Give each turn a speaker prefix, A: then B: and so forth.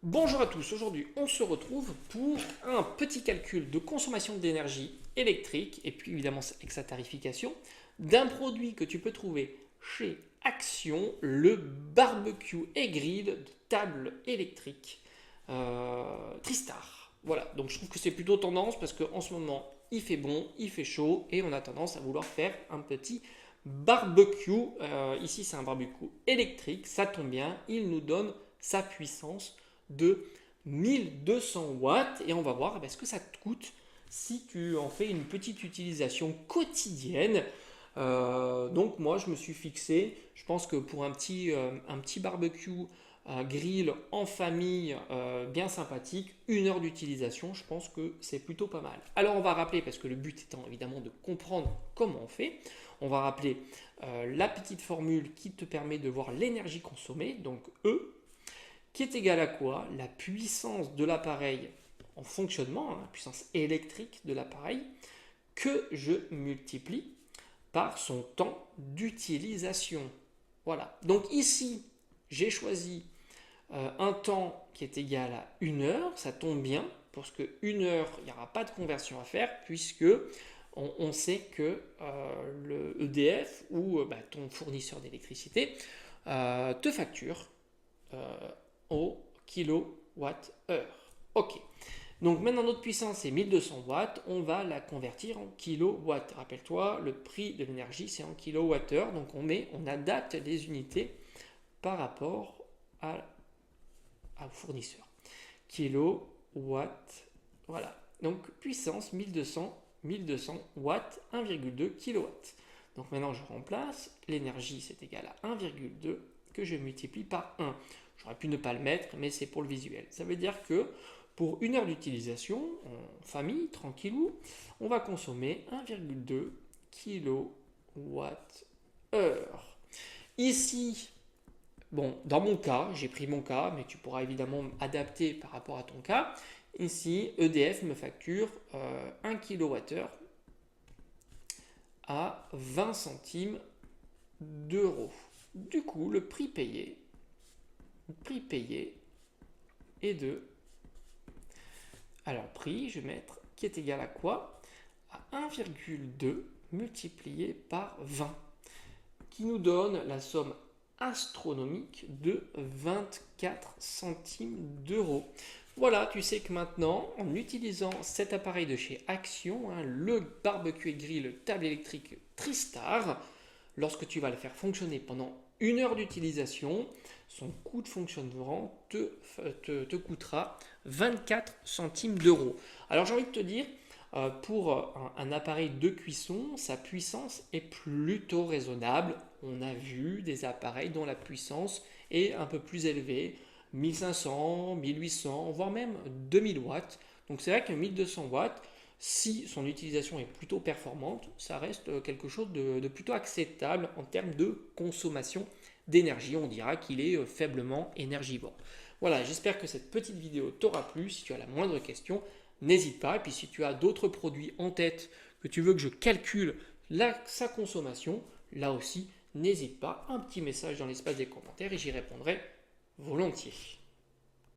A: Bonjour à tous, aujourd'hui on se retrouve pour un petit calcul de consommation d'énergie électrique et puis évidemment avec sa tarification d'un produit que tu peux trouver chez Action, le barbecue et grill de table électrique Tristar. Voilà, donc je trouve que c'est plutôt tendance parce qu'en ce moment il fait bon, il fait chaud et on a tendance à vouloir faire un petit barbecue. Ici c'est un barbecue électrique, ça tombe bien, il nous donne sa puissance de 1200 watts et on va voir ce que ça te coûte si tu en fais une petite utilisation quotidienne. Donc moi je me suis fixé, je pense que pour un petit barbecue grill en famille bien sympathique, 1 heure d'utilisation, je pense que c'est plutôt pas mal. Alors on va rappeler, parce que le but étant évidemment de comprendre comment on fait, on va rappeler la petite formule qui te permet de voir l'énergie consommée, donc E, qui est égal à quoi? La puissance de l'appareil en fonctionnement, la puissance électrique de l'appareil, que je multiplie par son temps d'utilisation. Voilà. Donc ici, j'ai choisi un temps qui est égal à 1 heure. Ça tombe bien, parce que 1 heure, il n'y aura pas de conversion à faire, puisque on sait que le EDF ou ton fournisseur d'électricité te facture au kilowattheure. Ok. Donc maintenant notre puissance est 1200 watts, on va la convertir en kilowatts. Rappelle-toi, le prix de l'énergie c'est en kilowattheure, donc on adapte les unités par rapport au fournisseur. Kilowatt, voilà. Donc puissance 1200 watts, 1,2 kW. Donc maintenant je remplace, l'énergie c'est égal à 1,2 que je multiplie par 1. J'aurais pu ne pas le mettre, mais c'est pour le visuel. Ça veut dire que pour 1 heure d'utilisation, en famille, tranquillou, on va consommer 1,2 kWh. Ici, bon, dans mon cas, j'ai pris mon cas, mais tu pourras évidemment adapter par rapport à ton cas. Ici, EDF me facture 1 kWh à 20 centimes d'euros. Du coup, le prix payé est de... Alors, prix, je vais mettre qui est égal à quoi? À 1,2 multiplié par 20, qui nous donne la somme astronomique de 24 centimes d'euros. Voilà, tu sais que maintenant, en utilisant cet appareil de chez Action, le barbecue et grill table électrique Tristar, lorsque tu vas le faire fonctionner pendant 1 heure d'utilisation, son coût de fonctionnement te coûtera 24 centimes d'euros. Alors j'ai envie de te dire, pour un appareil de cuisson, sa puissance est plutôt raisonnable. On a vu des appareils dont la puissance est un peu plus élevée, 1500, 1800, voire même 2000 watts. Donc c'est vrai que 1200 watts, si son utilisation est plutôt performante, ça reste quelque chose de plutôt acceptable en termes de consommation d'énergie. On dira qu'il est faiblement énergivore. Voilà, j'espère que cette petite vidéo t'aura plu. Si tu as la moindre question, n'hésite pas. Et puis si tu as d'autres produits en tête que tu veux que je calcule sa consommation, là aussi, n'hésite pas. Un petit message dans l'espace des commentaires et j'y répondrai volontiers.